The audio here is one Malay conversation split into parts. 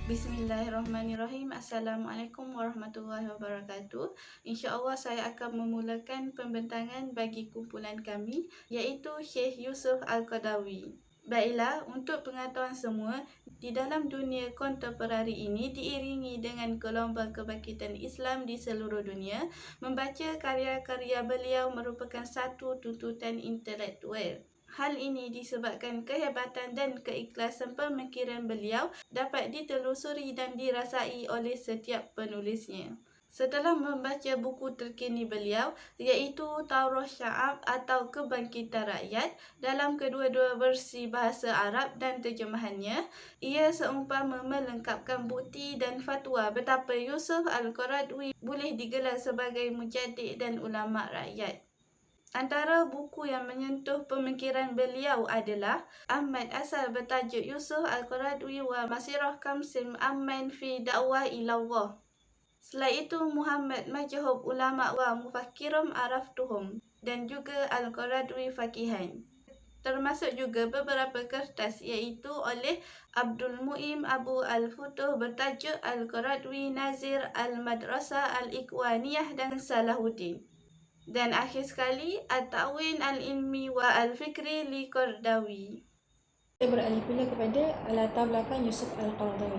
Bismillahirrahmanirrahim. Assalamualaikum warahmatullahi wabarakatuh. InsyaAllah saya akan memulakan pembentangan bagi kumpulan kami, iaitu Syekh Yusuf Al-Qaradawi. Baiklah, untuk pengetahuan semua, di dalam dunia kontemporari ini diiringi dengan gelombang kebangkitan Islam di seluruh dunia, membaca karya-karya beliau merupakan satu tuntutan intelektual. Hal ini disebabkan kehebatan dan keikhlasan pemikiran beliau dapat ditelusuri dan dirasai oleh setiap penulisnya. Setelah membaca buku terkini beliau, iaitu Taurah Sya'ab atau Kebangkitan Rakyat, dalam kedua-dua versi bahasa Arab dan terjemahannya, ia seumpama melengkapkan bukti dan fatwa betapa Yusuf Al-Qaradawi boleh digelar sebagai mujaddid dan ulama rakyat. Antara buku yang menyentuh pemikiran beliau adalah Ahmad asal bertajuk Yusuf Al-Qaradawi wa Masirah Kamsim Amman fi Da'wah Ilallah. Selain itu Muhammad Majhub Ulama wa Mufakirum Araftuhum dan juga Al-Qaradawi Fakihan. Termasuk juga beberapa kertas iaitu oleh Abdul Mu'im Abu Al-Futuh bertajuk Al-Qaradawi Nazir Al-Madrasah Al-Ikhwaniyah dan Salahuddin. Dan akhir sekali, At-Ta'win Al-Ilmi wa Al-Fikri li Qaradawi. Kita beralih pula kepada latar belakang Yusuf Al-Qaradawi.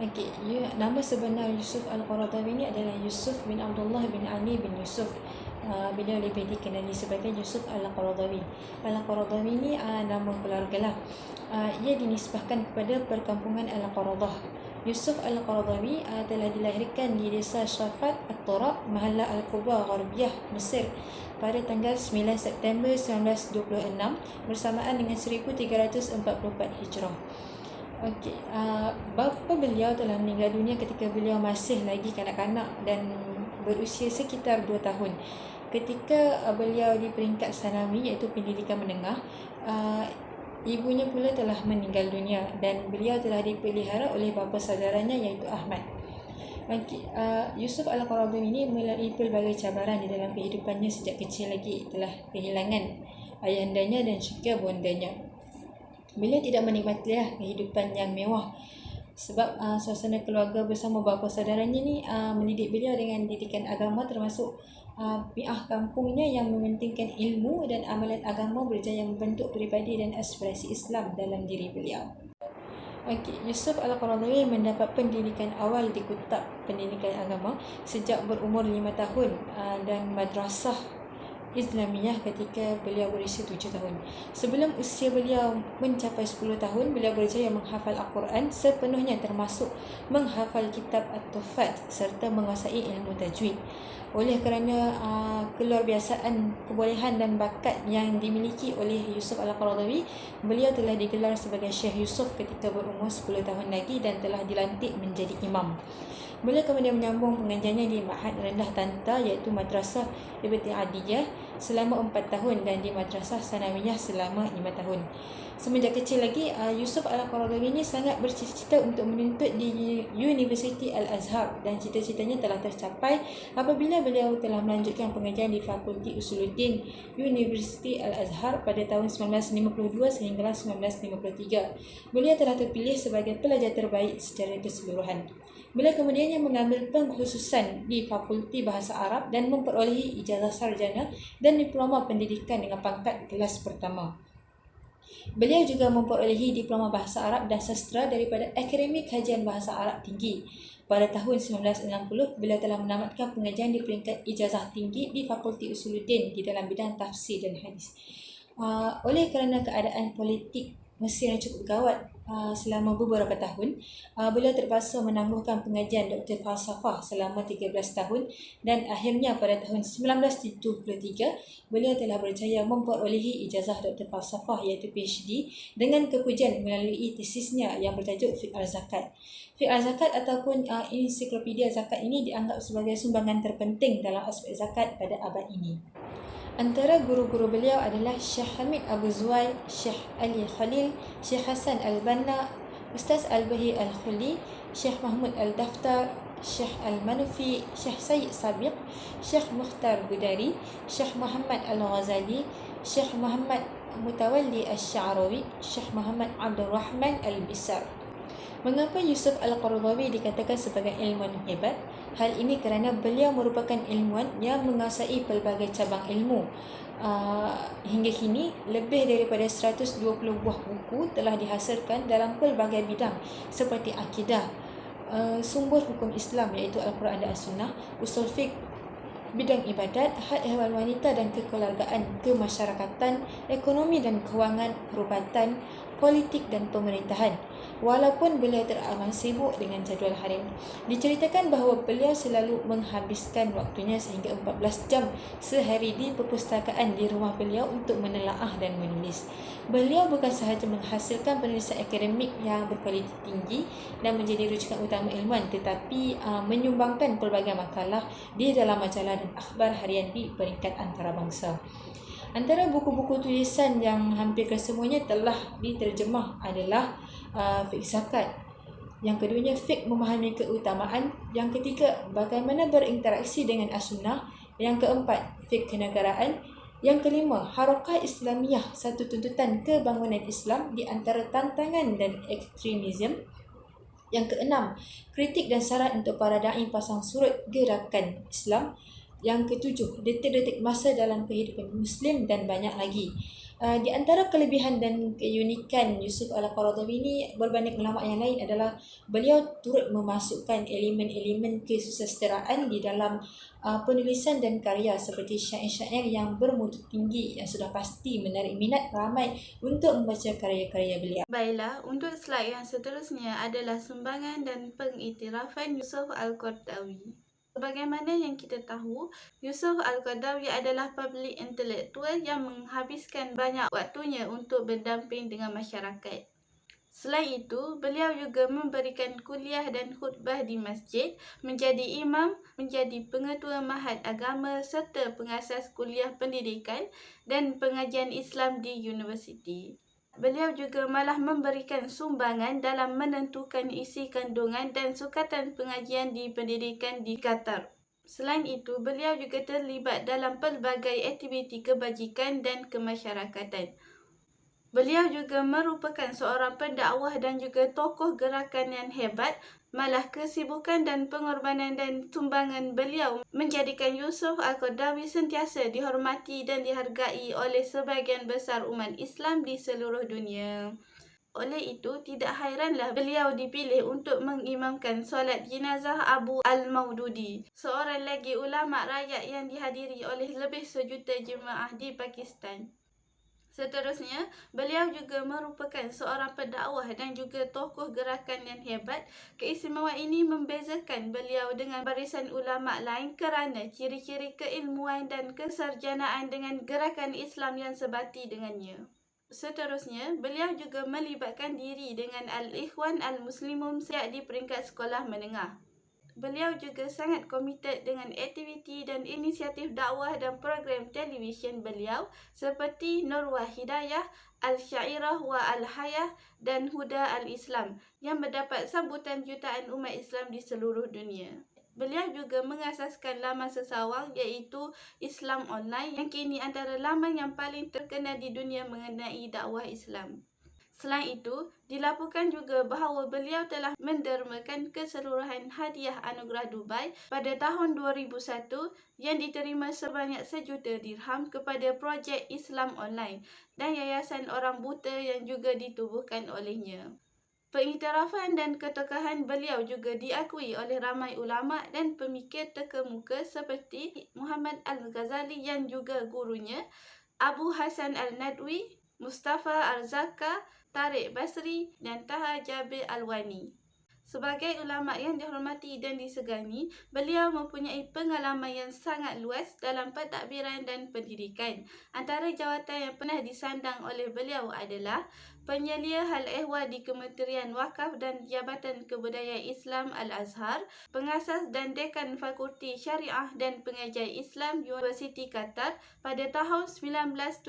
Okey, nama sebenar Yusuf Al-Qaradawi ini adalah Yusuf bin Abdullah bin Ali bin Yusuf. Beliau lebih dikenali sebagai Yusuf Al-Qaradawi. Al-Qaradawi ini nama keluarga lah. Ia dinisbahkan kepada perkampungan Al-Qaradah. Yusuf Al-Qaradawi telah dilahirkan di desa Syafat At-Turab, Mahalla Al-Quba, Gharbiyah, Mesir pada tanggal 9 September 1926 bersamaan dengan 1344 Hijrah. Okey, bapa beliau telah meninggal dunia ketika beliau masih lagi kanak-kanak dan berusia sekitar 2 tahun. Ketika beliau di peringkat sanawi iaitu pendidikan menengah, ibunya pula telah meninggal dunia dan beliau telah dipelihara oleh bapa saudaranya iaitu Ahmad. Yusuf Al-Qaradawi ini melalui pelbagai cabaran di dalam kehidupannya sejak kecil lagi, telah kehilangan ayahandanya dan juga bondanya. Beliau tidak menikmatilah kehidupan yang mewah sebab suasana keluarga bersama bapa saudaranya ni mendidik beliau dengan didikan agama, termasuk bi'ah kampungnya yang mementingkan ilmu dan amalan agama berjaya membentuk peribadi dan aspirasi Islam dalam diri beliau. Yusuf Al-Qaradawi mendapat pendidikan awal di Kutab Pendidikan Agama sejak berumur 5 tahun dan madrasah Islamiyah ketika beliau berusia 7 tahun. Sebelum usia beliau mencapai 10 tahun, beliau berjaya menghafal Al-Quran sepenuhnya, termasuk menghafal kitab At-Tufat serta menguasai ilmu tajwid. Oleh kerana keluar biasaan kebolehan dan bakat yang dimiliki oleh Yusuf Al-Qaradawi, beliau telah digelar sebagai Syekh Yusuf ketika berumur 10 tahun lagi dan telah dilantik menjadi imam. Beliau kemudian menyambung pengajiannya di Ma'had Rendah Tanta iaitu Madrasah Ibtidaiyah selama 4 tahun dan di Madrasah Sanawiyah selama 5 tahun. Semenjak kecil lagi, Yusuf Al-Qaradawi ini sangat bercita-cita untuk menuntut di Universiti Al-Azhar dan cita-citanya telah tercapai apabila beliau telah melanjutkan pengajian di Fakulti Usuluddin Universiti Al-Azhar pada tahun 1952 sehingga 1953. Beliau telah terpilih sebagai pelajar terbaik secara keseluruhan. Beliau kemudian mengambil pengkhususan di Fakulti Bahasa Arab dan memperolehi ijazah sarjana dan diploma pendidikan dengan pangkat kelas pertama. Beliau juga memperolehi diploma Bahasa Arab dan Sastra daripada Akademi Kajian Bahasa Arab Tinggi. Pada tahun 1960, beliau telah menamatkan pengajian di peringkat ijazah tinggi di Fakulti Usuluddin di dalam bidang tafsir dan hadis. Oleh kerana keadaan politik Mesir yang cukup gawat selama beberapa tahun, beliau terpaksa menangguhkan pengajian Dr. Falsafah selama 13 tahun dan akhirnya pada tahun 1973 beliau telah berjaya memperolehi ijazah Dr. Falsafah iaitu PhD dengan kepujian melalui tesisnya yang bertajuk Fiqh Al-Zakat. Fiqh Al-Zakat ataupun ensiklopedia zakat ini dianggap sebagai sumbangan terpenting dalam aspek zakat pada abad ini. Antara guru-guru beliau adalah Syekh Hamid Abu Zuwaid, Syekh Ali Khalil, Syekh Hasan Al-Banna, Ustaz Al-Bahi Al-Khuli, Syekh Mahmud Al-Daftar, Syekh Al-Manufi, Syekh Sayyid Sabiq, Syekh Mukhtar Budari, Syekh Muhammad Al-Ghazali, Syekh Muhammad Mutawalli Al-Sya'rawi, Syekh Muhammad Abdul Rahman Al-Bisar. Mengapa Yusuf Al-Qaradawi dikatakan sebagai ilmuwan hebat? Hal ini kerana beliau merupakan ilmuwan yang menguasai pelbagai cabang ilmu. Hingga kini, lebih daripada 120 buah buku telah dihasilkan dalam pelbagai bidang seperti akidah, sumber hukum Islam iaitu Al-Quran dan As-Sunnah, usul fiqh, bidang ibadat, hak ehwal wanita dan kekeluargaan, kemasyarakatan, ekonomi dan kewangan, perubatan, politik dan pemerintahan. Walaupun beliau teramat sibuk dengan jadual harian, diceritakan bahawa beliau selalu menghabiskan waktunya sehingga 14 jam sehari di perpustakaan di rumah beliau untuk menelaah dan menulis. Beliau bukan sahaja menghasilkan penulisan akademik yang berkualiti tinggi dan menjadi rujukan utama ilmuwan, tetapi menyumbangkan pelbagai makalah di dalam majalah dan akhbar harian di peringkat antarabangsa. Antara buku-buku tulisan yang hampir kesemuanya telah diterjemah adalah Fiqh Zakat. Yang keduanya, Fiqh Memahami Keutamaan. Yang ketiga, Bagaimana Berinteraksi dengan As-Sunnah. Yang keempat, Fiqh Kenegaraan. Yang kelima, Harakah Islamiyah, satu tuntutan kebangunan Islam di antara tantangan dan ekstremisme. Yang keenam, Kritik dan Saran untuk para da'i pasang surut gerakan Islam. Yang ketujuh, Detik-detik masa dalam kehidupan Muslim, dan banyak lagi. Di antara kelebihan dan keunikan Yusuf Al-Qaradawi ini berbanding ulama yang lain adalah beliau turut memasukkan elemen-elemen kesusasteraan di dalam penulisan dan karya seperti syair-syair yang bermutu tinggi yang sudah pasti menarik minat ramai untuk membaca karya-karya beliau. Baiklah, untuk slide yang seterusnya adalah sumbangan dan pengiktirafan Yusuf Al-Qaradawi. Sebagaimana yang kita tahu, Yusuf Al-Qaradawi adalah public intelektual yang menghabiskan banyak waktunya untuk berdamping dengan masyarakat. Selain itu, beliau juga memberikan kuliah dan khutbah di masjid, menjadi imam, menjadi pengetua mahad agama serta pengasas kuliah pendidikan dan pengajian Islam di universiti. Beliau juga malah memberikan sumbangan dalam menentukan isi kandungan dan sukatan pengajian di pendidikan di Qatar. Selain itu, beliau juga terlibat dalam pelbagai aktiviti kebajikan dan kemasyarakatan. Beliau juga merupakan seorang pendakwah dan juga tokoh gerakan yang hebat. Malah kesibukan dan pengorbanan dan sumbangan beliau menjadikan Yusuf Al-Qaradawi sentiasa dihormati dan dihargai oleh sebahagian besar umat Islam di seluruh dunia. Oleh itu, tidak hairanlah beliau dipilih untuk mengimamkan solat jenazah Abu Al-Maududi, seorang lagi ulama rakyat yang dihadiri oleh lebih sejuta jemaah di Pakistan. Seterusnya, beliau juga merupakan seorang pendakwah dan juga tokoh gerakan yang hebat. Keistimewaan ini membezakan beliau dengan barisan ulama lain kerana ciri-ciri keilmuan dan kesarjanaan dengan gerakan Islam yang sebati dengannya. Seterusnya, beliau juga melibatkan diri dengan Al-Ikhwan Al-Muslimun sejak di peringkat sekolah menengah. Beliau juga sangat komited dengan aktiviti dan inisiatif dakwah dan program televisyen beliau seperti Nurwa Hidayah, Al-Syairah wa Al-Hayah dan Huda Al-Islam yang mendapat sambutan jutaan umat Islam di seluruh dunia. Beliau juga mengasaskan laman sesawang iaitu Islam Online yang kini antara laman yang paling terkenal di dunia mengenai dakwah Islam. Selain itu, dilaporkan juga bahawa beliau telah mendermakan keseluruhan hadiah anugerah Dubai pada tahun 2001 yang diterima sebanyak 1 juta dirham kepada projek Islam Online dan Yayasan Orang Buta yang juga ditubuhkan olehnya. Pengiktirafan dan ketokohan beliau juga diakui oleh ramai ulama dan pemikir terkemuka seperti Muhammad Al-Ghazali yang juga gurunya, Abu Hasan Al-Nadwi, Mustafa Al-Zaka, Tariq Basri dan Taha Jabir Al-Wani. Sebagai ulama yang dihormati dan disegani, beliau mempunyai pengalaman yang sangat luas dalam pentadbiran dan pendidikan. Antara jawatan yang pernah disandang oleh beliau adalah penyelia hal ehwal di Kementerian Wakaf dan Jabatan Kebudayaan Islam Al-Azhar, pengasas dan dekan Fakulti Syariah dan Pengajian Islam Universiti Qatar pada tahun 1977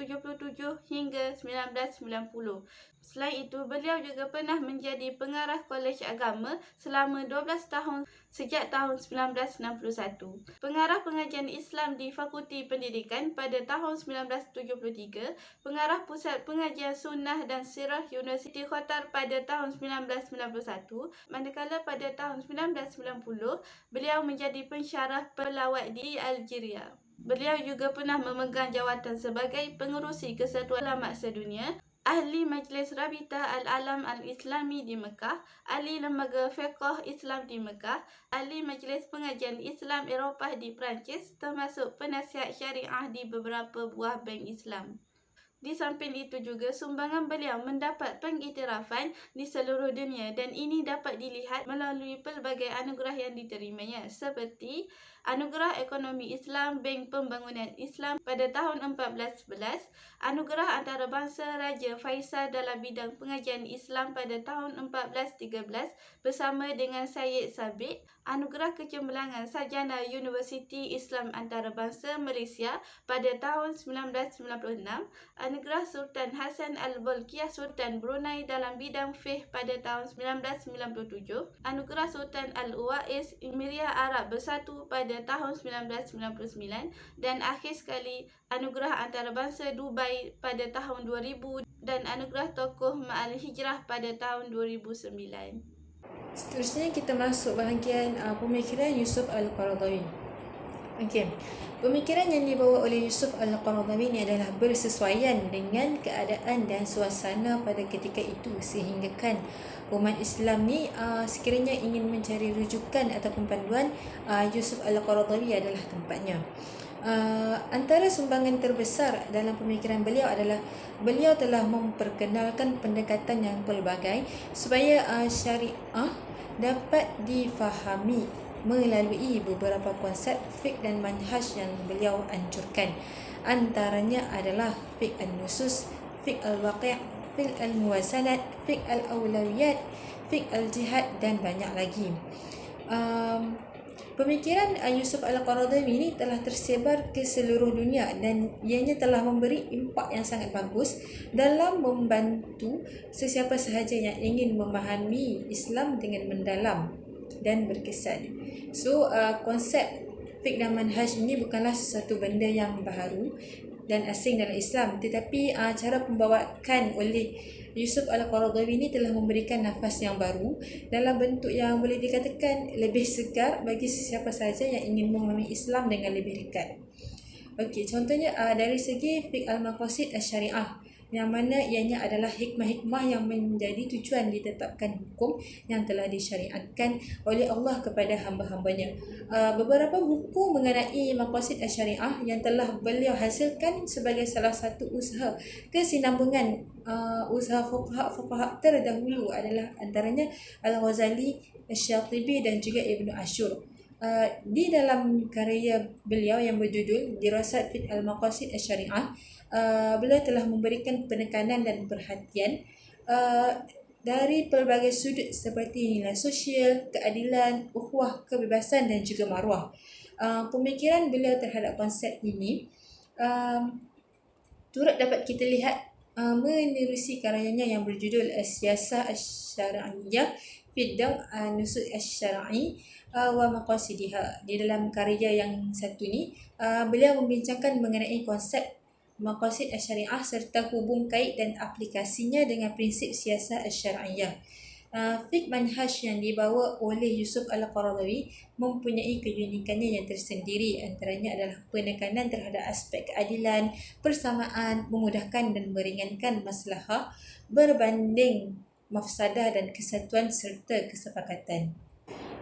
hingga 1990. Selain itu, beliau juga pernah menjadi pengarah Kolej Agama selama 12 tahun sejak tahun 1961. Pengarah pengajian Islam di Fakulti Pendidikan pada tahun 1973, pengarah Pusat Pengajian Sunnah dan Sirah Universiti Qatar pada tahun 1991, manakala pada tahun 1990, beliau menjadi pensyarah pelawat di Algeria. Beliau juga pernah memegang jawatan sebagai pengerusi Kesatuan Ulama Sedunia, Ahli Majlis Rabita Al-Alam Al-Islami di Mekah, Ahli Lembaga Fiqh Islam di Mekah, Ahli Majlis Pengajian Islam Eropah di Perancis, termasuk penasihat syariah di beberapa buah bank Islam. Di samping itu juga, sumbangan beliau mendapat pengiktirafan di seluruh dunia dan ini dapat dilihat melalui pelbagai anugerah yang diterimanya, seperti Anugerah Ekonomi Islam Bank Pembangunan Islam pada tahun 1411, Anugerah Antarabangsa Raja Faisal dalam bidang pengajian Islam pada tahun 1413 bersama dengan Syed Sabiq, Anugerah Kecemerlangan Sarjana Universiti Islam Antarabangsa Malaysia pada tahun 1996, Anugerah Sultan Hassan Al-Bolkiah Sultan Brunei dalam bidang fiqh pada tahun 1997, Anugerah Sultan Al-Uwais Emiria Arab Bersatu pada tahun 1999 dan akhir sekali Anugerah Antarabangsa Dubai pada tahun 2000 dan Anugerah Tokoh Ma'al Hijrah pada tahun 2009. Seterusnya kita masuk bahagian pemikiran Yusuf Al-Qaradawi. Okey. Pemikiran yang dibawa oleh Yusuf Al-Qaradawi ini adalah bersesuaian dengan keadaan dan suasana pada ketika itu, sehingga kan umat Islam ni sekiranya ingin mencari rujukan ataupun panduan, Yusuf Al-Qaradawi adalah tempatnya. Antara sumbangan terbesar dalam pemikiran beliau adalah beliau telah memperkenalkan pendekatan yang pelbagai supaya syariah dapat difahami melalui beberapa konsep fiqh dan manhaj yang beliau anjurkan. Antaranya adalah fiqh al-nusus, fiqh al-waqi', fiqh al-muwazanat, fiqh al-awlawiyat, fiqh al-jihad dan banyak lagi. Pemikiran Yusuf Al-Qaradawi ini telah tersebar ke seluruh dunia dan ianya telah memberi impak yang sangat bagus dalam membantu sesiapa sahaja yang ingin memahami Islam dengan mendalam dan berkesan. So, konsep fiqh dan manhaj ini bukanlah sesuatu benda yang baru dan asing dalam Islam, tetapi cara pembawaan oleh Yusuf Al-Qaradawi ini telah memberikan nafas yang baru dalam bentuk yang boleh dikatakan lebih segar bagi sesiapa sahaja yang ingin memahami Islam dengan lebih dekat. Okey, contohnya dari segi fiqh al-maqasid asy-syariah, yang mana ianya adalah hikmah-hikmah yang menjadi tujuan ditetapkan hukum yang telah disyariatkan oleh Allah kepada hamba-hambanya. Beberapa buku mengenai maqasid asy-syariah yang telah beliau hasilkan sebagai salah satu usaha kesinambungan usaha fuqaha terdahulu adalah antaranya Al-Ghazali, Asy-Syatibi dan juga Ibnu Ashur. Di dalam karya beliau yang berjudul Dirasat fi al-Maqasid asy-Syariah, beliau telah memberikan penekanan dan perhatian dari pelbagai sudut seperti nilai sosial, keadilan, ukhuwah, kebebasan dan juga maruah. Pemikiran beliau terhadap konsep ini turut dapat kita lihat menerusi karyanya yang berjudul As-Siyasah Asy-Syar'iyyah fi Nusus Asy-Syar'i wa Maqasidiha. Di dalam karya yang satu ni, beliau membincangkan mengenai konsep maqasid asy-syariah serta hubung kait dan aplikasinya dengan prinsip siasah asy-syar'iyyah. Fiqh manhaj yang dibawa oleh Yusuf Al-Qaradawi mempunyai keunikannya yang tersendiri. Antaranya adalah penekanan terhadap aspek keadilan, persamaan, memudahkan dan meringankan maslahah berbanding mafsadah dan kesatuan serta kesepakatan.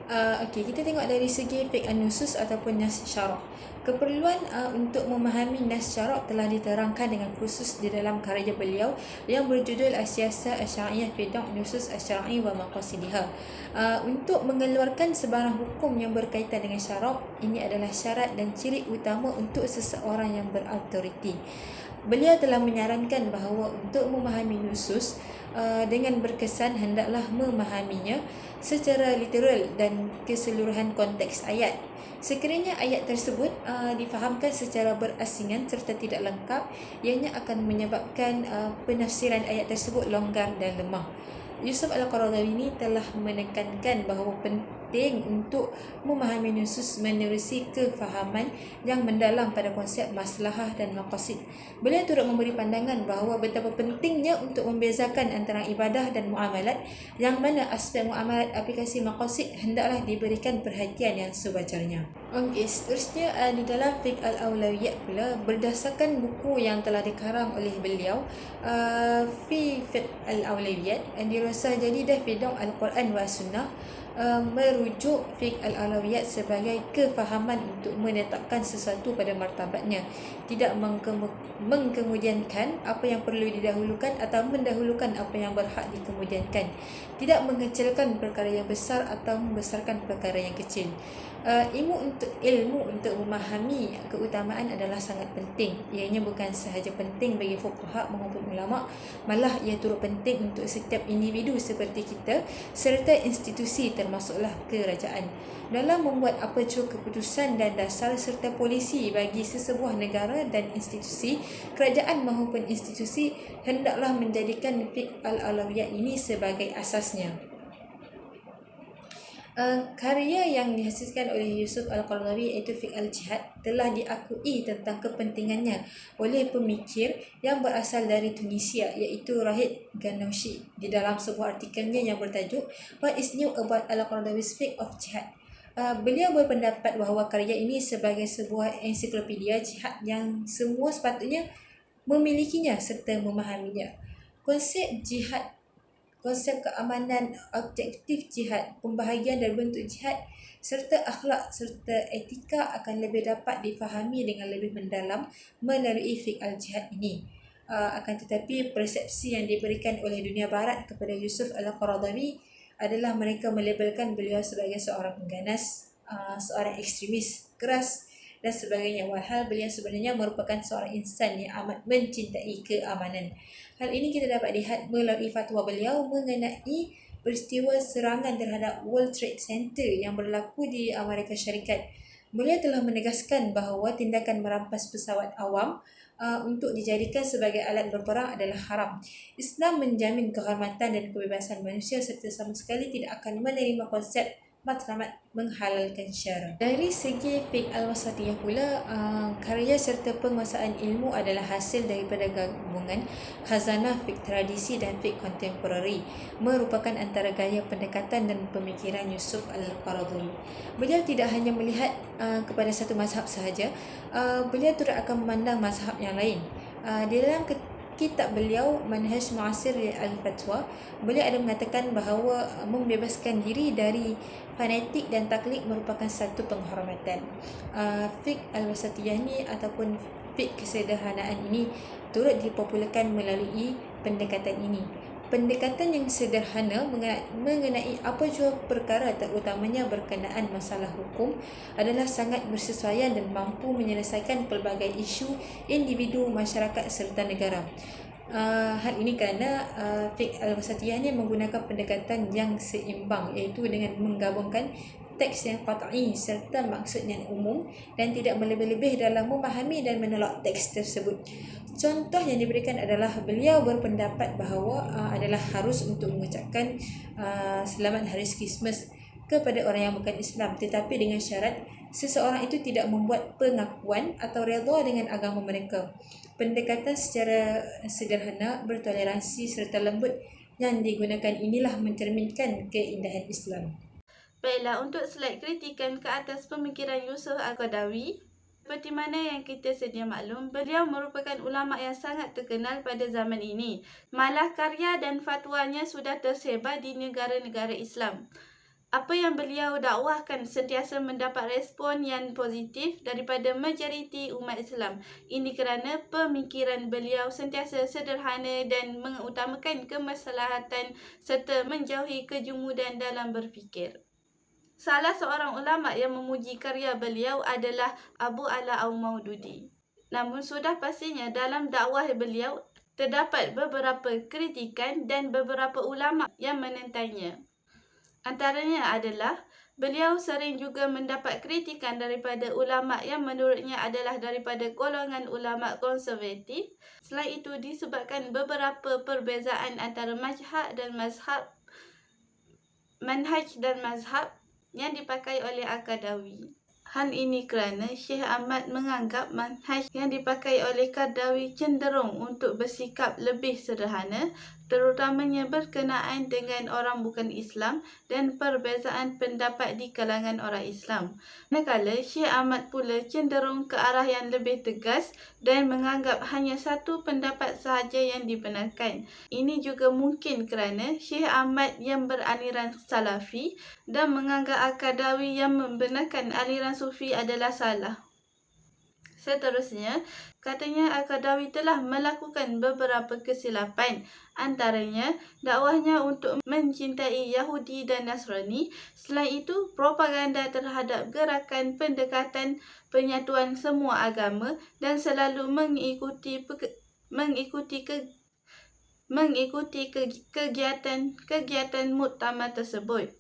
Okey, kita tengok dari segi fiqh an-nusus ataupun nas syarak. Keperluan untuk memahami nas syarak telah diterangkan dengan khusus di dalam karya beliau yang berjudul As-Siyasah Asy-Syar'iyyah fi Nusus Asy-Syar'i wa Maqasidiha. Untuk mengeluarkan sebarang hukum yang berkaitan dengan syarak, ini adalah syarat dan ciri utama untuk seseorang yang berautoriti. Beliau telah menyarankan bahawa untuk memahami nusus dengan berkesan hendaklah memahaminya secara literal dan dan keseluruhan konteks ayat. Sekiranya ayat tersebut difahamkan secara berasingan serta tidak lengkap, ianya akan menyebabkan penafsiran ayat tersebut longgar dan lemah. Yusuf Al-Qaradawi ini telah menekankan bahawa penting untuk memahami nusus menerusi kefahaman yang mendalam pada konsep maslahah dan maqasid. Beliau turut memberi pandangan bahawa betapa pentingnya untuk membezakan antara ibadah dan muamalat, yang mana aspek muamalat aplikasi maqasid hendaklah diberikan perhatian yang sewajarnya. Okey, seterusnya di dalam Fiqh Al-Awlawiyat pula, berdasarkan buku yang telah dikarang oleh beliau, Fi Fiqh Al-Awlawiyat, yang dirasah jadi dah bidang Al-Quran wa Sunnah, merujuk Fiqh Al-Awlawiyat sebagai kefahaman untuk menetapkan sesuatu pada martabatnya, tidak mengkemudiankan apa yang perlu didahulukan atau mendahulukan apa yang berhak dikemudiankan, tidak mengecilkan perkara yang besar atau membesarkan perkara yang kecil. Ilmu untuk memahami keutamaan adalah sangat penting. Ianya bukan sahaja penting bagi fuqaha maupun ulama, malah ia turut penting untuk setiap individu seperti kita serta institusi termasuklah kerajaan. Dalam membuat aperture keputusan dan dasar serta polisi bagi sesebuah negara dan institusi, kerajaan maupun institusi hendaklah menjadikan Fiqh Al-Awlawiyat ini sebagai asasnya. Karya yang dihasilkan oleh Yusuf Al-Qaradawi iaitu Fiqh Al-Jihad telah diakui tentang kepentingannya oleh pemikir yang berasal dari Tunisia iaitu Rahid Ghannouchi di dalam sebuah artikelnya yang bertajuk What is New About Al-Qaradawi's Fiqh of Jihad. Beliau berpendapat bahawa karya ini sebagai sebuah ensiklopedia jihad yang semua sepatutnya memilikinya serta memahaminya. Konsep jihad, konsep keamanan, objektif jihad, pembahagian dan bentuk jihad, serta akhlak serta etika akan lebih dapat difahami dengan lebih mendalam melalui Fiqh Al-Jihad ini. Akan tetapi persepsi yang diberikan oleh dunia barat kepada Yusuf Al-Qaradawi adalah mereka melabelkan beliau sebagai seorang pengganas, seorang ekstremis keras dan sebagainya, walhal beliau sebenarnya merupakan seorang insan yang amat mencintai keamanan. Hal ini kita dapat lihat melalui fatwa beliau mengenai peristiwa serangan terhadap World Trade Center yang berlaku di Amerika Syarikat. Beliau telah menegaskan bahawa tindakan merampas pesawat awam untuk dijadikan sebagai alat berperang adalah haram. Islam menjamin kehormatan dan kebebasan manusia serta sama sekali tidak akan menerima konsep matlamat menghalalkan syara. Dari segi Fiqh Al-Wasatiyah pula, karya serta penguasaan ilmu adalah hasil daripada gabungan khazanah fiqh tradisi dan fiqh kontemporari, merupakan antara gaya pendekatan dan pemikiran Yusuf Al-Qaradawi. Beliau tidak hanya melihat kepada satu mazhab sahaja, beliau turut akan memandang mazhab yang lain. Di dalam kitab beliau Manhaj Mu'asir Al-Fatwa, beliau ada mengatakan bahawa membebaskan diri dari fanatik dan taklid merupakan satu penghormatan. Fiqh Al-Wasatiyah ni ataupun fiqh kesederhanaan ini turut dipopularkan melalui pendekatan ini. Pendekatan yang sederhana mengenai apa jua perkara terutamanya berkenaan masalah hukum adalah sangat bersesuaian dan mampu menyelesaikan pelbagai isu individu, masyarakat serta negara. Hal ini kerana Fiqh Al-Wasatiyah ini menggunakan pendekatan yang seimbang, iaitu dengan menggabungkan teks yang qat'i serta maksud yang umum dan tidak melebih-lebih dalam memahami dan menolak teks tersebut. Contoh yang diberikan adalah beliau berpendapat bahawa adalah harus untuk mengucapkan selamat hari Krismas kepada orang yang bukan Islam, tetapi dengan syarat seseorang itu tidak membuat pengakuan atau redha dengan agama mereka. Pendekatan secara sederhana, bertoleransi serta lembut yang digunakan inilah mencerminkan keindahan Islam. Baiklah, untuk slide kritikan ke atas pemikiran Yusuf Al-Qaradawi, seperti mana yang kita sedia maklum, beliau merupakan ulama yang sangat terkenal pada zaman ini. Malah karya dan fatwanya sudah tersebar di negara-negara Islam. Apa yang beliau dakwahkan sentiasa mendapat respon yang positif daripada majoriti umat Islam. Ini kerana pemikiran beliau sentiasa sederhana dan mengutamakan kemaslahatan serta menjauhi kejumudan dalam berfikir. Salah seorang ulama yang memuji karya beliau adalah Abu Ala Al-Maududi. Namun sudah pastinya dalam dakwah beliau terdapat beberapa kritikan dan beberapa ulama yang menentangnya. Antaranya adalah Beliau sering juga mendapat kritikan daripada ulama yang menurutnya adalah daripada golongan ulama konservatif. Selain itu disebabkan beberapa perbezaan antara manhaj dan mazhab yang dipakai oleh Al-Qaradawi. Hal ini kerana Syekh Ahmad menganggap manhaj yang dipakai oleh Qaradawi cenderung untuk bersikap lebih sederhana, terutamanya berkenaan dengan orang bukan Islam dan perbezaan pendapat di kalangan orang Islam. Manakala Syekh Ahmad pula cenderung ke arah yang lebih tegas dan menganggap hanya satu pendapat sahaja yang dibenarkan. Ini juga mungkin kerana Syekh Ahmad yang beraliran Salafi dan menganggap Al-Qaradawi yang membenarkan aliran Sufi adalah salah. Seterusnya, katanya Al-Qaradawi telah melakukan beberapa kesilapan, antaranya dakwahnya untuk mencintai Yahudi dan Nasrani. Selain itu, propaganda terhadap gerakan pendekatan penyatuan semua agama dan selalu mengikuti kegiatan muktamar tersebut.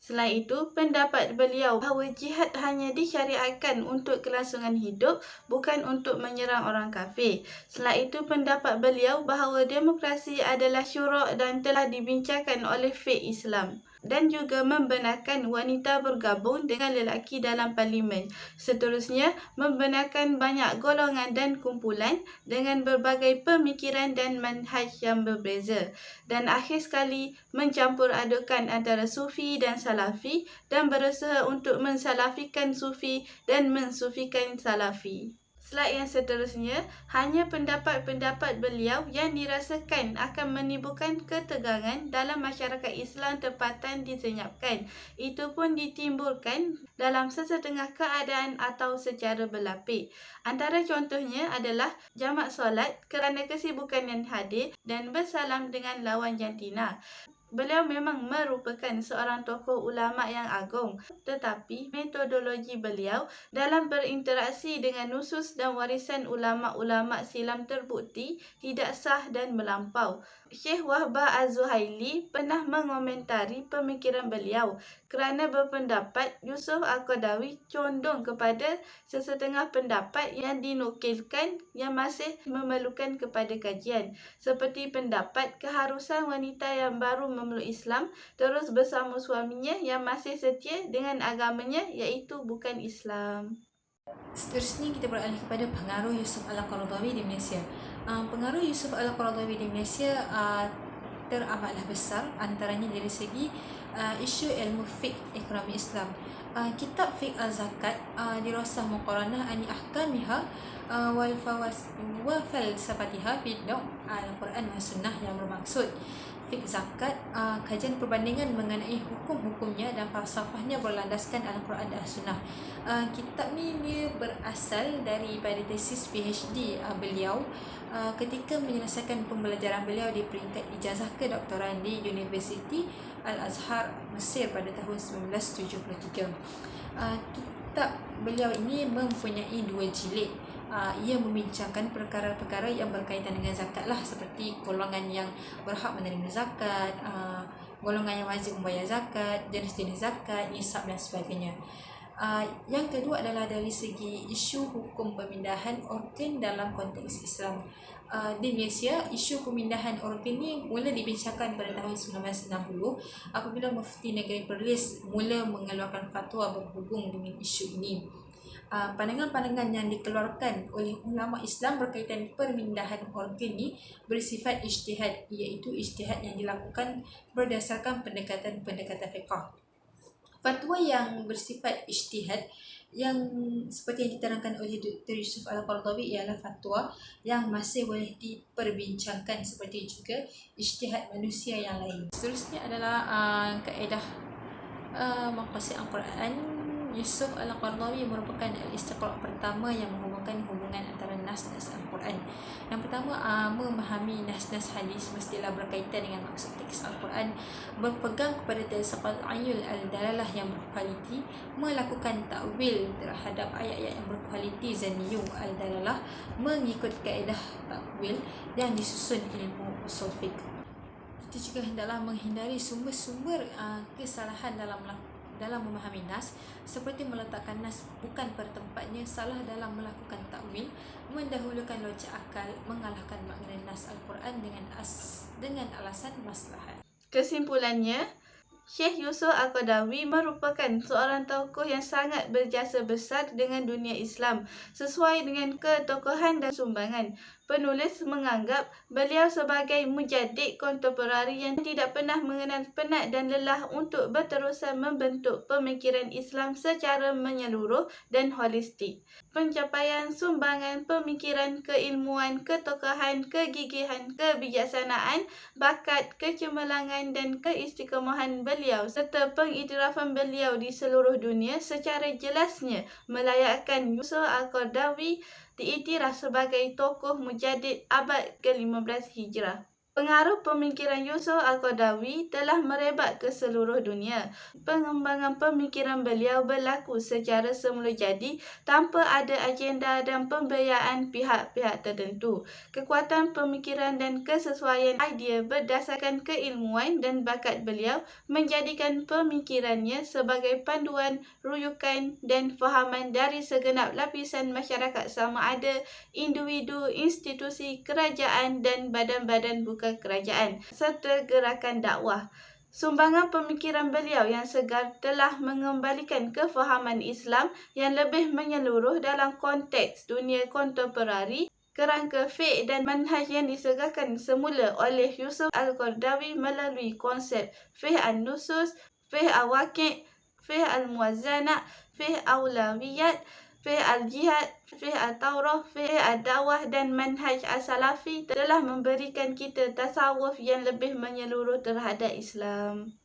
Selain itu, pendapat beliau bahawa jihad hanya disyariatkan untuk kelangsungan hidup, bukan untuk menyerang orang kafir. Selain itu, pendapat beliau bahawa demokrasi adalah syuruk dan telah dibincangkan oleh fiqh Islam, dan juga membenarkan wanita bergabung dengan lelaki dalam parlimen. Seterusnya, membenarkan banyak golongan dan kumpulan dengan berbagai pemikiran dan manhaj yang berbeza. Dan akhir sekali, mencampur adukan antara Sufi dan Salafi dan berusaha untuk mensalafikan Sufi dan mensufikan Salafi. Slide yang seterusnya, hanya pendapat-pendapat beliau yang dirasakan akan menimbulkan ketegangan dalam masyarakat Islam tempatan disenyapkan. Itu pun ditimbulkan dalam sesetengah keadaan atau secara berlapis. Antara contohnya adalah jamak solat kerana kesibukan yang hadir dan bersalam dengan lawan jantina. Beliau memang merupakan seorang tokoh ulama yang agung, tetapi metodologi beliau dalam berinteraksi dengan nusus dan warisan ulama-ulama silam terbukti tidak sah dan melampau. Syekh Wahbah Az-Zuhaili pernah mengomentari pemikiran beliau kerana berpendapat Yusuf Al-Qaradawi condong kepada sesetengah pendapat yang dinukilkan yang masih memerlukan kepada kajian, seperti pendapat keharusan wanita yang baru memeluk Islam terus bersama suaminya yang masih setia dengan agamanya iaitu bukan Islam. Seterusnya kita beralih kepada pengaruh Yusuf Al-Qaradawi di Malaysia. Pengaruh Yusuf Al-Qaradawi di Malaysia teramatlah besar, antaranya dari segi isu ilmu fiqh ekonomi Islam. Kitab Fiqh Al-Zakat dirasah muqaranah ani ahkamiha wa falsafatiha fi Al-Quran wa Sunnah, yang bermaksud fiqh zakat, kajian perbandingan mengenai hukum-hukumnya dan falsafahnya berlandaskan Al-Quran dan Sunnah. Kitab ni dia berasal daripada tesis PhD beliau ketika menyelesaikan pembelajaran beliau di peringkat ijazah kedoktoran di Universiti Al-Azhar Mesir pada tahun 1973. Kitab beliau ini mempunyai 2 jilid. Ia membincangkan perkara-perkara yang berkaitan dengan zakat lah, seperti golongan yang berhak menerima zakat, golongan yang wajib membayar zakat, jenis-jenis zakat, nisab dan sebagainya. Yang kedua adalah dari segi isu hukum pemindahan organ dalam konteks Islam. Di Malaysia, isu pemindahan organ ini mula dibincangkan pada tahun 1960 apabila Mufti Negeri Perlis mula mengeluarkan fatwa berhubung dengan isu ini. Pandangan-pandangan yang dikeluarkan oleh ulama Islam berkaitan pemindahan organ ini bersifat ijtihad, iaitu ijtihad yang dilakukan berdasarkan pendekatan fiqh. Fatwa yang bersifat ijtihad yang seperti yang diterangkan oleh Dr. Yusuf Al-Qaradawi ialah fatwa yang masih boleh diperbincangkan, seperti juga ijtihad manusia yang lain. Seterusnya adalah kaedah maqasid Al-Quran. Yusuf Al-Qaradawi merupakan al-istiqra' pertama yang menghubungkan hubungan antara nas-nas Al-Quran. Yang pertama, memahami nas-nas hadis mestilah berkaitan dengan maksud teks Al-Quran, berpegang kepada tasaqul-ayul al-dalalah yang berkualiti, melakukan takwil terhadap ayat-ayat yang berkualiti zanniyu al-dalalah, mengikut kaedah takwil yang disusun ilmu usul fiqh. Kita juga hendaklah menghindari sumber-sumber kesalahan dalam dalam memahami nas, seperti meletakkan nas bukan pada tempatnya, salah dalam melakukan takwil, mendahulukan logik akal, mengalahkan makna nas Al-Quran dengan alasan maslahat. Kesimpulannya, Syekh Yusuf Al-Qaradawi merupakan seorang tokoh yang sangat berjasa besar dengan dunia Islam. Sesuai dengan ketokohan dan sumbangan, penulis menganggap beliau sebagai mujaddid kontemporari yang tidak pernah mengenal penat dan lelah untuk berterusan membentuk pemikiran Islam secara menyeluruh dan holistik. Pencapaian sumbangan pemikiran, keilmuan, ketokohan, kegigihan, kebijaksanaan, bakat, kecemerlangan dan keistiqomahan beliau serta pengiktirafan beliau di seluruh dunia secara jelasnya melayakkan Yusuf Al-Qaradawi diiktiraf sebagai tokoh mujaddid abad ke-15 Hijrah. Pengaruh pemikiran Yusuf Al-Qaradawi telah merebak ke seluruh dunia. Pengembangan pemikiran beliau berlaku secara semula jadi tanpa ada agenda dan pembiayaan pihak-pihak tertentu. Kekuatan pemikiran dan kesesuaian idea berdasarkan keilmuan dan bakat beliau menjadikan pemikirannya sebagai panduan, rujukan dan fahaman dari segenap lapisan masyarakat sama ada individu, institusi, kerajaan dan badan-badan bukan kerajaan serta gerakan dakwah. Sumbangan pemikiran beliau yang segar telah mengembalikan kefahaman Islam yang lebih menyeluruh dalam konteks dunia kontemporari. Kerangka fiqh dan manhaj yang disegakkan semula oleh Yusuf Al-Qaradawi melalui konsep fiqh an-nusus, fiqh al-waqi', fiqh al-muwazzanah, fiqh aulawiyat, fiqh al-jihad, fiqh al-taurah, fiqh al-dawah dan manhaj al-salafi telah memberikan kita tasawuf yang lebih menyeluruh terhadap Islam.